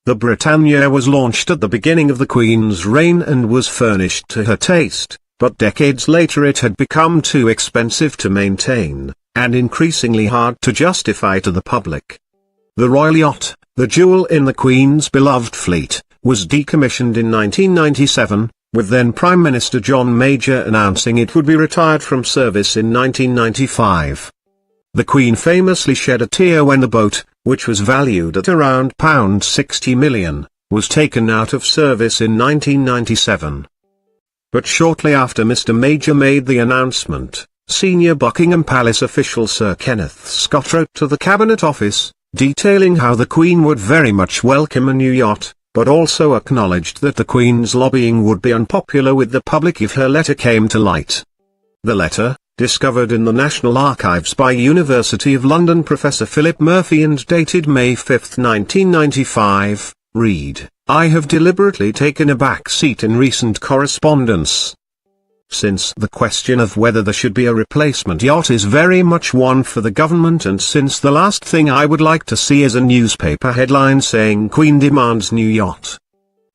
The Britannia was launched at the beginning of the Queen's reign and was furnished to her taste, but decades later it had become too expensive to maintain, and increasingly hard to justify to the public. The Royal Yacht, the jewel in the Queen's beloved fleet, was decommissioned in 1997, with then Prime Minister John Major announcing it would be retired from service in 1995. The Queen famously shed a tear when the boat, which was valued at around £60 million, was taken out of service in 1997. But shortly after Mr. Major made the announcement, senior Buckingham Palace official Sir Kenneth Scott wrote to the Cabinet Office, detailing how the Queen would very much welcome a new yacht, but also acknowledged that the Queen's lobbying would be unpopular with the public if her letter came to light. The letter, discovered in the National Archives by University of London Professor Philip Murphy and dated May 5, 1995, read, "I have deliberately taken a back seat in recent correspondence. Since the question of whether there should be a replacement yacht is very much one for the government, and since the last thing I would like to see is a newspaper headline saying Queen demands new yacht.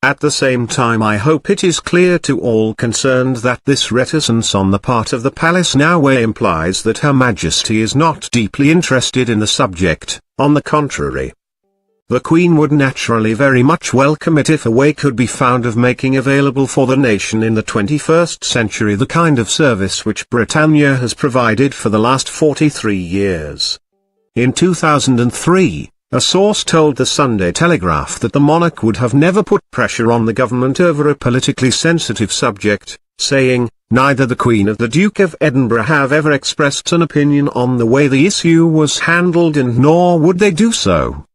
At the same time I hope it is clear to all concerned that this reticence on the part of the palace nowhere implies that Her Majesty is not deeply interested in the subject. On the contrary, the Queen would naturally very much welcome it if a way could be found of making available for the nation in the 21st century the kind of service which Britannia has provided for the last 43 years. In 2003, a source told the Sunday Telegraph that the monarch would have never put pressure on the government over a politically sensitive subject, saying, "Neither the Queen or the Duke of Edinburgh have ever expressed an opinion on the way the issue was handled, and nor would they do so."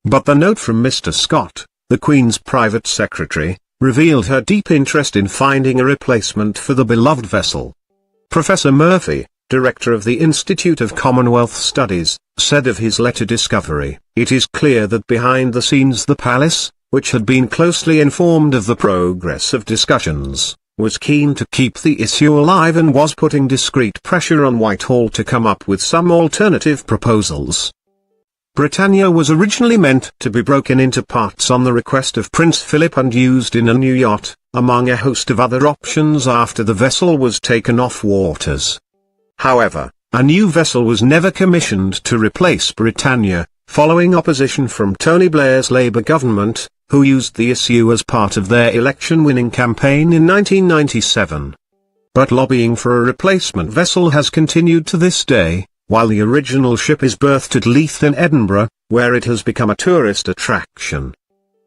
But the note from Mr. Scott, the Queen's private secretary, revealed her deep interest in finding a replacement for the beloved vessel. Professor Murphy, director of the Institute of Commonwealth Studies, said of his letter discovery, "It is clear that behind the scenes the palace, which had been closely informed of the progress of discussions, was keen to keep the issue alive and was putting discreet pressure on Whitehall to come up with some alternative proposals." Britannia was originally meant to be broken into parts on the request of Prince Philip and used in a new yacht, among a host of other options after the vessel was taken off waters. However, a new vessel was never commissioned to replace Britannia, following opposition from Tony Blair's Labour government, who used the issue as part of their election-winning campaign in 1997. But lobbying for a replacement vessel has continued to this day, while the original ship is berthed at Leith in Edinburgh, where it has become a tourist attraction.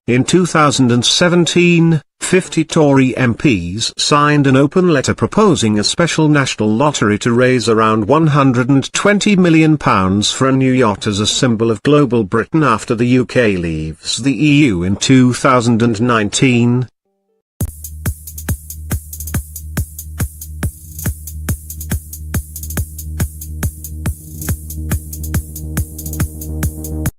In 2017, 50 Tory MPs signed an open letter proposing a special national lottery to raise around £120 million for a new yacht as a symbol of global Britain after the UK leaves the EU in 2019.